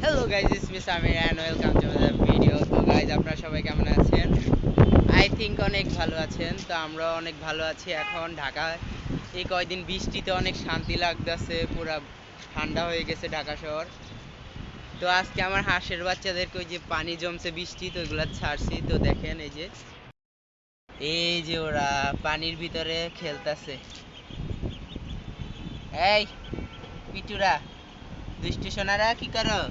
Hello guys, it's me Samir and welcome to my video. তো guys, আপনারা সবাই কেমন আছেন? আই থিঙ্ক অনেক ভালো আছেন। তো আমরা অনেক ভালো আছি। এখন ঢাকায় এই কয়দিন বৃষ্টিতে অনেক শান্তি লাগতেছে, পুরা ঠান্ডা হয়ে গেছে ঢাকা শহর। তো আজকে আমার হাঁসের বাচ্চাদেরকে ওই যে পানি জমছে বৃষ্টি, তো ওইগুলা ছাড়ছি। তো দেখেন এই যে ওরা পানির ভিতরে খেলতেছে। এই পিটুরা, দুষ্টু সোনারা, কি করো?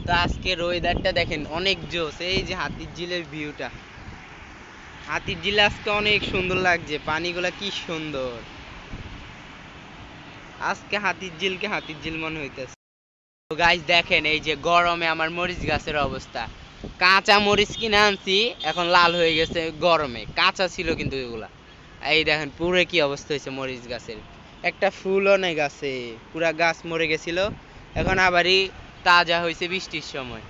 তো আজকের ওয়েদারটা দেখেন অনেক জোস। এই যে হাতির ঝিলের ভিউটা, হাতির ঝিল আজকে অনেক সুন্দর লাগছে, পানিগুলা কি সুন্দর। আজকে হাতির ঝিলকে হাতির ঝিল মনে হইতেছে। তো গাইস দেখেন, এই যে গরমে আমার মরিচ গাছের অবস্থা। কাঁচা মরিচ কিনে আনছি, এখন লাল হয়ে গেছে গরমে। কাঁচা ছিল কিন্তু এগুলা। এই দেখেন পুরো কি অবস্থা হয়েছে মরিচ গাছের। একটা ফুলও নেই গাছে, পুরা গাছ মরে গেছিল। এখন আবারই তাজা হয়েছে বৃষ্টির সময়।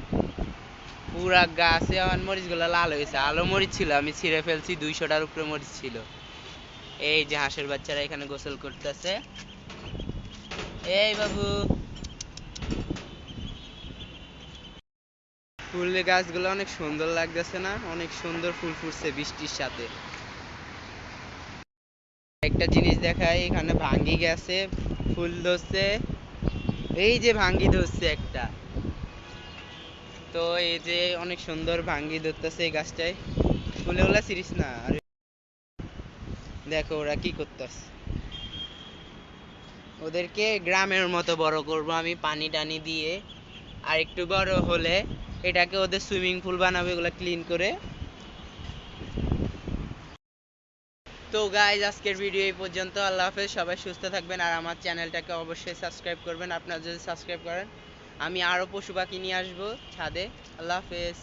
পুরা গাছে আমার মরিচ গুলা লাল হয়েছে। আলো মরিচ ছিল, আমি ছিঁড়ে ফেলছি। 200টার উপরে মরিচ ছিল। এই যে হাঁসের বাচ্চারা এখানে গোসল করতেছে। এই বাবু, ফুলের গাছগুলো অনেক সুন্দর লাগতেছে না? অনেক সুন্দর ফুল ফুটছে বৃষ্টির সাথে। একটা জিনিস দেখাই, এখানে ভাঙ্গি গেছে, ফুল ধরছে। এই যে ভাঙ্গি ধরছে একটা। তো এই যে অনেক সুন্দর ভাঙ্গি ধরতেছে এই গাছটায়। ফুলগুলা ছিড়িস না। আর দেখো ওরা কি করতেছে। ওদেরকে গ্রামের মতো বড় করব আমি, পানি টানি দিয়ে। আর একটু বড় হলে এটাকে ওদের সুইমিং পুল বানাবো, এগুলো ক্লিন করে। তো গাইজ, আজকের ভিডিও এই পর্যন্ত। আল্লাহ হাফেজ। সবাই সুস্থ থাকবেন আর আমার চ্যানেলটাকে অবশ্যই সাবস্ক্রাইব করবেন। আপনারা যদি সাবস্ক্রাইব করেন, আমি আরও পশু পাখি নিয়ে আসবো ছাদে। আল্লাহ হাফেজ।